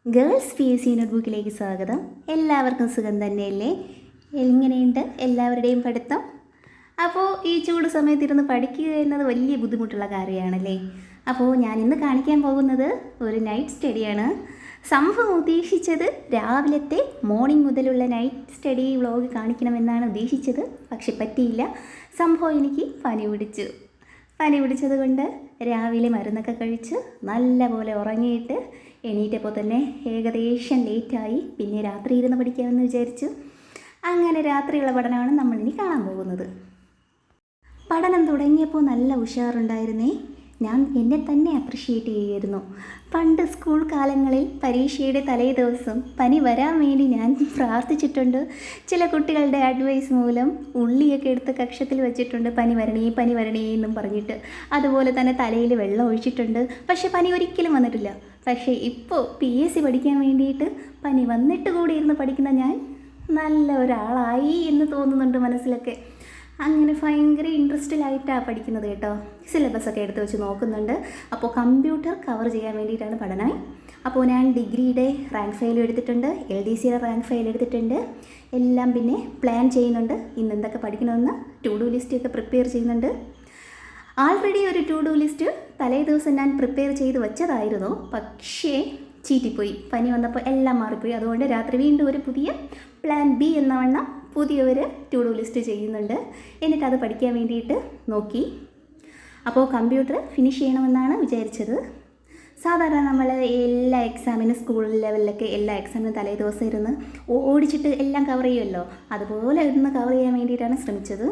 Girls P S C നോട്ട്ബുക്കിലേക്ക് സ്വാഗതം. എല്ലാവർക്കും സുഖം തന്നെയല്ലേ? എങ്ങനെയുണ്ട് എല്ലാവരുടെയും പഠിത്തം? അപ്പോൾ ഈ ചൂട് സമയത്തിരുന്ന് പഠിക്കുക എന്നത് വലിയ ബുദ്ധിമുട്ടുള്ള കാര്യമാണല്ലേ. അപ്പോൾ ഞാനിന്ന് കാണിക്കാൻ പോകുന്നത് ഒരു നൈറ്റ് സ്റ്റഡിയാണ്. സംഭവം ഉദ്ദേശിച്ചത് രാവിലത്തെ മോർണിംഗ് മുതലുള്ള നൈറ്റ് സ്റ്റഡി വ്ളോഗ് കാണിക്കണമെന്നാണ് ഉദ്ദേശിച്ചത്. പക്ഷെ പറ്റിയില്ല. സംഭവം എനിക്ക് പനി പിടിച്ചത് കൊണ്ട് രാവിലെ മരുന്നൊക്കെ കഴിച്ച് നല്ലപോലെ ഉറങ്ങിയിട്ട് എണീറ്റപ്പോൾ തന്നെ ഏകദേശം ലേറ്റായി. പിന്നെ രാത്രി ഇരുന്ന് പഠിക്കാമെന്ന് വിചാരിച്ചു. അങ്ങനെ രാത്രിയുള്ള പഠനമാണ് നമ്മളിനി കാണാൻ പോകുന്നത്. പഠനം തുടങ്ങിയപ്പോൾ നല്ല ഉഷാറുണ്ടായിരുന്നേ. ഞാൻ എന്നെ തന്നെ അപ്രിഷ്യേറ്റ് ചെയ്യുമായിരുന്നു. പണ്ട് സ്കൂൾ കാലങ്ങളിൽ പരീക്ഷയുടെ തലേ ദിവസം പനി വരാൻ വേണ്ടി ഞാൻ പ്രാർത്ഥിച്ചിട്ടുണ്ട്. ചില കുട്ടികളുടെ അഡ്വൈസ് മൂലം ഉള്ളിയൊക്കെ എടുത്ത് കക്ഷത്തിൽ വെച്ചിട്ടുണ്ട്, പനി വരണേ എന്നും പറഞ്ഞിട്ട്. അതുപോലെ തന്നെ തലയിൽ വെള്ളം ഒഴിച്ചിട്ടുണ്ട്. പക്ഷെ പനി ഒരിക്കലും വന്നിട്ടില്ല. പക്ഷേ ഇപ്പോൾ PSC പഠിക്കാൻ വേണ്ടിയിട്ട് പനി വന്നിട്ട് കൂടി ഇരുന്ന് പഠിക്കുന്ന ഞാൻ നല്ല ഒരാളായി എന്ന് തോന്നുന്നുണ്ട് മനസ്സിലൊക്കെ. അങ്ങനെ ഭയങ്കര ഇൻട്രസ്റ്റിലായിട്ടാണ് പഠിക്കുന്നത് കേട്ടോ. സിലബസൊക്കെ എടുത്ത് വെച്ച് നോക്കുന്നുണ്ട്. അപ്പോൾ കമ്പ്യൂട്ടർ കവർ ചെയ്യാൻ വേണ്ടിയിട്ടാണ് പഠനം. അപ്പോൾ ഞാൻ ഡിഗ്രിയുടെ റാങ്ക് ഫയൽ എടുത്തിട്ടുണ്ട്, LDCയുടെ റാങ്ക് ഫയൽ എടുത്തിട്ടുണ്ട്. എല്ലാം പിന്നെ പ്ലാൻ ചെയ്യുന്നുണ്ട്. ഇന്ന് എന്തൊക്കെ പഠിക്കണമെന്ന് ടു ഡു ലിസ്റ്റൊക്കെ പ്രിപ്പയർ ചെയ്യുന്നുണ്ട്. ആൾറെഡി ഒരു ടു ഡു ലിസ്റ്റ് തലേ ദിവസം ഞാൻ പ്രിപ്പയർ ചെയ്ത് വെച്ചതായിരുന്നു. പക്ഷേ ചീറ്റിപ്പോയി. പനി വന്നപ്പോൾ എല്ലാം മാറിപ്പോയി. അതുകൊണ്ട് രാത്രി വീണ്ടും ഒരു പുതിയ പ്ലാൻ B എന്ന വണ്ണം പുതിയൊരു ടു ഡു ലിസ്റ്റ് ചെയ്യുന്നുണ്ട്. എന്നിട്ട് അത് പഠിക്കാൻ വേണ്ടിയിട്ട് നോക്കി. അപ്പോൾ കമ്പ്യൂട്ടർ ഫിനിഷ് ചെയ്യണമെന്നാണ് വിചാരിച്ചത്. സാധാരണ നമ്മൾ എല്ലാ എക്സാമിനും സ്കൂൾ ലെവലിലൊക്കെ എല്ലാ എക്സാമിനും തലേ ദിവസം ഇരുന്ന് ഓടിച്ചിട്ട് എല്ലാം കവർ ചെയ്യുമല്ലോ, അതുപോലെ ഇരുന്ന് കവർ ചെയ്യാൻ വേണ്ടിയിട്ടാണ് ശ്രമിച്ചത്.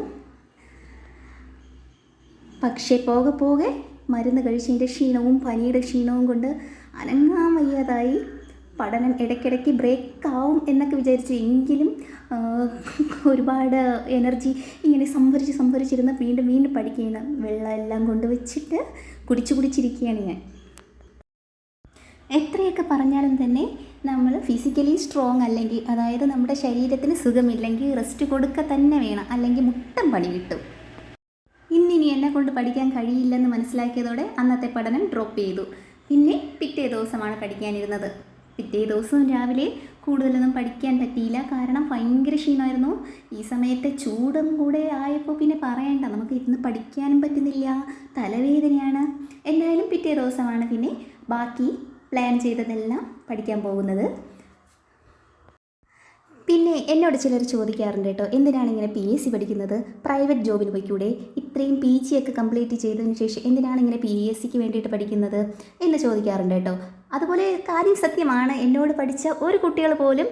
പക്ഷേ പോകെ മരുന്ന് കഴിച്ചതിൻ്റെ ക്ഷീണവും പനിയുടെ ക്ഷീണവും കൊണ്ട് അനങ്ങാൻ വയ്യാതായി. പഠനം ഇടയ്ക്കിടയ്ക്ക് ബ്രേക്ക് ആവും എന്നൊക്കെ വിചാരിച്ചു. എങ്കിലും ഒരുപാട് എനർജി ഇങ്ങനെ സംഭരിച്ചിരുന്ന് വീണ്ടും പഠിക്കുകയാണ്. വെള്ളം എല്ലാം കൊണ്ടുവച്ചിട്ട് കുടിച്ചിരിക്കുകയാണ് ഞാൻ. എത്രയൊക്കെ പറഞ്ഞാലും തന്നെ നമ്മൾ ഫിസിക്കലി സ്ട്രോങ് അല്ലെങ്കിൽ, അതായത് നമ്മുടെ ശരീരത്തിന് സുഖമില്ലെങ്കിൽ റെസ്റ്റ് കൊടുക്കുക തന്നെ വേണം, അല്ലെങ്കിൽ മുട്ടം പണി കിട്ടും. ഇന്നിനി എന്നെ കൊണ്ട് പഠിക്കാൻ കഴിയില്ലെന്ന് മനസ്സിലാക്കിയതോടെ അന്നത്തെ പഠനം ഡ്രോപ്പ് ചെയ്തു. പിന്നെ പിറ്റേ ദിവസമാണ് പഠിക്കാനിരുന്നത്. പിറ്റേ ദിവസം രാവിലെ കൂടുതലൊന്നും പഠിക്കാൻ പറ്റിയില്ല. കാരണം ഭയങ്കര ക്ഷീണമായിരുന്നു. ഈ സമയത്ത് ചൂടും കൂടെ ആയപ്പോൾ പിന്നെ പറയണ്ട, നമുക്ക് ഇരുന്ന് പഠിക്കാനും പറ്റുന്നില്ല, തലവേദനയാണ്. എന്തായാലും പിറ്റേ ദിവസമാണ് പിന്നെ ബാക്കി പ്ലാൻ ചെയ്തതെല്ലാം പഠിക്കാൻ പോകുന്നത്. പിന്നെ എന്നോട് ചിലർ ചോദിക്കാറുണ്ട് കേട്ടോ, എന്തിനാണ് ഇങ്ങനെ PSC പഠിക്കുന്നത്? പ്രൈവറ്റ് ജോബിന് പോയിക്കൂടെ? ഇത്രയും PG ഒക്കെ കംപ്ലീറ്റ് ചെയ്തതിന് ശേഷം എന്തിനാണ് ഇങ്ങനെ PSCക്ക് വേണ്ടിയിട്ട് പഠിക്കുന്നത് എന്ന് ചോദിക്കാറുണ്ട് കേട്ടോ. അതുപോലെ കാര്യം സത്യമാണ്. എന്നോട് പഠിച്ച ഒരു കുട്ടികൾ പോലും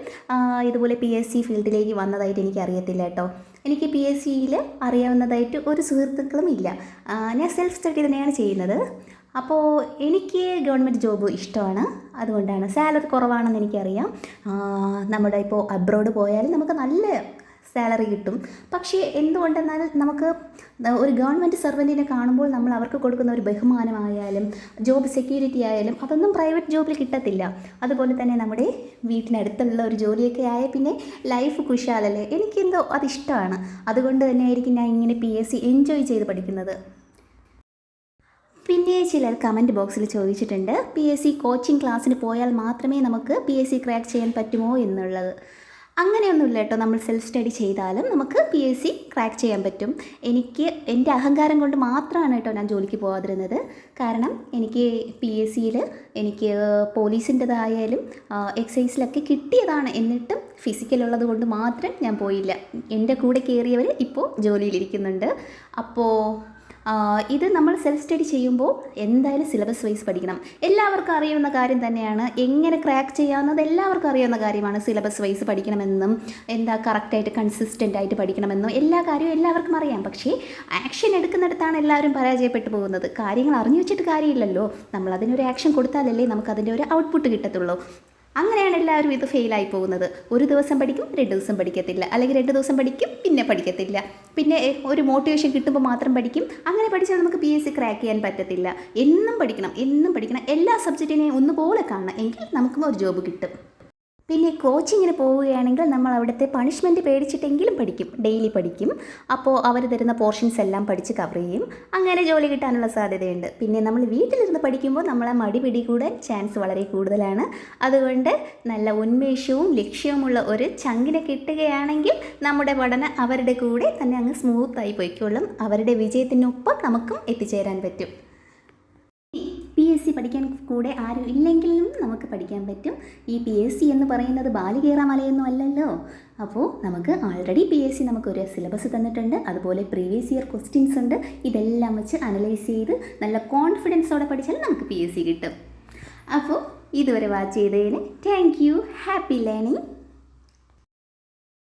ഇതുപോലെ PSC ഫീൽഡിലേക്ക് വന്നതായിട്ട് എനിക്ക് അറിയത്തില്ല കേട്ടോ. എനിക്ക് PSCയിൽ അറിയാവുന്നതായിട്ട് ഒരു സുഹൃത്തുക്കളും ഇല്ല. ഞാൻ സെൽഫ് സ്റ്റഡി തന്നെയാണ് ചെയ്യുന്നത്. അപ്പോൾ എനിക്ക് ഗവൺമെൻറ് ജോബ് ഇഷ്ടമാണ്. അതുകൊണ്ടാണ്. സാലറി കുറവാണെന്ന് എനിക്കറിയാം. നമ്മുടെ ഇപ്പോൾ അബ്രോഡ് പോയാലും നമുക്ക് നല്ല സാലറി കിട്ടും. പക്ഷേ എന്തുകൊണ്ടെന്നാൽ നമുക്ക് ഒരു ഗവൺമെൻറ് സർവൻറ്റിനെ കാണുമ്പോൾ നമ്മൾ അവർക്ക് കൊടുക്കുന്ന ഒരു ബഹുമാനമായാലും ജോബ് സെക്യൂരിറ്റി ആയാലും അതൊന്നും പ്രൈവറ്റ് ജോബിൽ കിട്ടത്തില്ല. അതുപോലെ തന്നെ നമ്മുടെ വീട്ടിനടുത്തുള്ള ഒരു ജോലിയൊക്കെ ആയ പിന്നെ ലൈഫ് കുശാലല്ലേ. എനിക്കെന്തോ അതിഷ്ടമാണ്. അതുകൊണ്ട് തന്നെയായിരിക്കും ഞാൻ ഇങ്ങനെ PSC എൻജോയ് ചെയ്ത് പഠിക്കുന്നത്. പിന്നെ ചിലർ കമൻറ്റ് ബോക്സിൽ ചോദിച്ചിട്ടുണ്ട്, PSC കോച്ചിങ് ക്ലാസ്സിന് പോയാൽ മാത്രമേ നമുക്ക് PSC ക്രാക്ക് ചെയ്യാൻ പറ്റുമോ എന്നുള്ളത്. അങ്ങനെയൊന്നുമില്ല കേട്ടോ. നമ്മൾ സെൽഫ് സ്റ്റഡി ചെയ്താലും നമുക്ക് PSC ക്രാക്ക് ചെയ്യാൻ പറ്റും. എൻ്റെ അഹങ്കാരം കൊണ്ട് മാത്രമാണ് കേട്ടോ ഞാൻ ജോലിക്ക് പോകാതിരുന്നത്. കാരണം എനിക്ക് PSCയിൽ എനിക്ക് പോലീസിൻ്റെതായാലും എക്സൈസിലൊക്കെ കിട്ടിയതാണ്. എന്നിട്ടും ഫിസിക്കലുള്ളത് കൊണ്ട് മാത്രം ഞാൻ പോയില്ല. എൻ്റെ കൂടെ കയറിയവർ ഇപ്പോൾ ജോലിയിലിരിക്കുന്നുണ്ട്. അപ്പോൾ ഇത് നമ്മൾ സെൽഫ് സ്റ്റഡി ചെയ്യുമ്പോൾ എന്തായാലും സിലബസ് വൈസ് പഠിക്കണം. എല്ലാവർക്കും അറിയാവുന്ന കാര്യം തന്നെയാണ്. എങ്ങനെ ക്രാക്ക് ചെയ്യാവുന്നത് എല്ലാവർക്കും അറിയാവുന്ന കാര്യമാണ്. സിലബസ് വൈസ് പഠിക്കണമെന്നും കറക്റ്റായിട്ട് കൺസിസ്റ്റൻ്റ് ആയിട്ട് പഠിക്കണമെന്നും എല്ലാ കാര്യവും എല്ലാവർക്കും അറിയാം. പക്ഷേ ആക്ഷൻ എടുക്കുന്നിടത്താണ് എല്ലാവരും പരാജയപ്പെട്ടു പോകുന്നത്. കാര്യങ്ങൾ അറിഞ്ഞു വെച്ചിട്ട് കാര്യമില്ലല്ലോ. നമ്മളതിനൊരു ആക്ഷൻ കൊടുത്താലല്ലേ നമുക്കതിൻ്റെ ഒരു ഔട്ട്പുട്ട് കിട്ടത്തുള്ളൂ. അങ്ങനെയാണ് എല്ലാവരും ഇത് ഫെയിലായി പോകുന്നത്. ഒരു ദിവസം പഠിക്കും, 2 ദിവസം പഠിക്കത്തില്ല, അല്ലെങ്കിൽ 2 ദിവസം പഠിക്കും പിന്നെ പഠിക്കത്തില്ല, പിന്നെ ഒരു മോട്ടിവേഷൻ കിട്ടുമ്പോൾ മാത്രം പഠിക്കും. അങ്ങനെ പഠിച്ചാൽ നമുക്ക് PSC ക്രാക്ക് ചെയ്യാൻ പറ്റത്തില്ല. എന്നും പഠിക്കണം. എല്ലാ സബ്ജക്റ്റിനെയും ഒന്നുപോലെ കാണണം. എങ്കിൽ നമുക്കും ഒരു ജോബ് കിട്ടും. പിന്നെ കോച്ചിങ്ങിന് പോവുകയാണെങ്കിൽ നമ്മൾ അവിടുത്തെ പണിഷ്മെൻറ്റ് പേടിച്ചിട്ടെങ്കിലും പഠിക്കും, ഡെയിലി പഠിക്കും. അപ്പോൾ അവർ തരുന്ന പോർഷൻസ് എല്ലാം പഠിച്ച് കവർ ചെയ്യും. അങ്ങനെ ജോലി കിട്ടാനുള്ള സാധ്യതയുണ്ട്. പിന്നെ നമ്മൾ വീട്ടിലിരുന്ന് പഠിക്കുമ്പോൾ നമ്മളെ മടി പിടികൂടാൻ ചാൻസ് വളരെ കൂടുതലാണ്. അതുകൊണ്ട് നല്ല ഉന്മേഷവും ലക്ഷ്യവുമുള്ള ഒരു ചങ്കിനെ കിട്ടുകയാണെങ്കിൽ നമ്മുടെ പഠനം അവരുടെ കൂടെ തന്നെ അങ്ങ് സ്മൂത്തായി പോയിക്കോളും. അവരുടെ വിജയത്തിനൊപ്പം നമുക്കും എത്തിച്ചേരാൻ പറ്റും. PSC പഠിക്കാൻ കൂടെ ആരും ഇല്ലെങ്കിലും നമുക്ക് പഠിക്കാൻ പറ്റും. ഈ PSC എന്ന് പറയുന്നത് ബാലികേറ മലയൊന്നും അല്ലല്ലോ. അപ്പോൾ നമുക്ക് ആൾറെഡി PSC നമുക്കൊരു സിലബസ് തന്നിട്ടുണ്ട്, അതുപോലെ പ്രീവിയസ് ഇയർ ക്വസ്റ്റ്യൻസ് ഉണ്ട്. ഇതെല്ലാം വെച്ച് അനലൈസ് ചെയ്ത് നല്ല കോൺഫിഡൻസോടെ പഠിച്ചാൽ നമുക്ക് PSC കിട്ടും. അപ്പോൾ ഇതുവരെ വാച്ച് ചെയ്തതിന് താങ്ക് യു. Happy learning.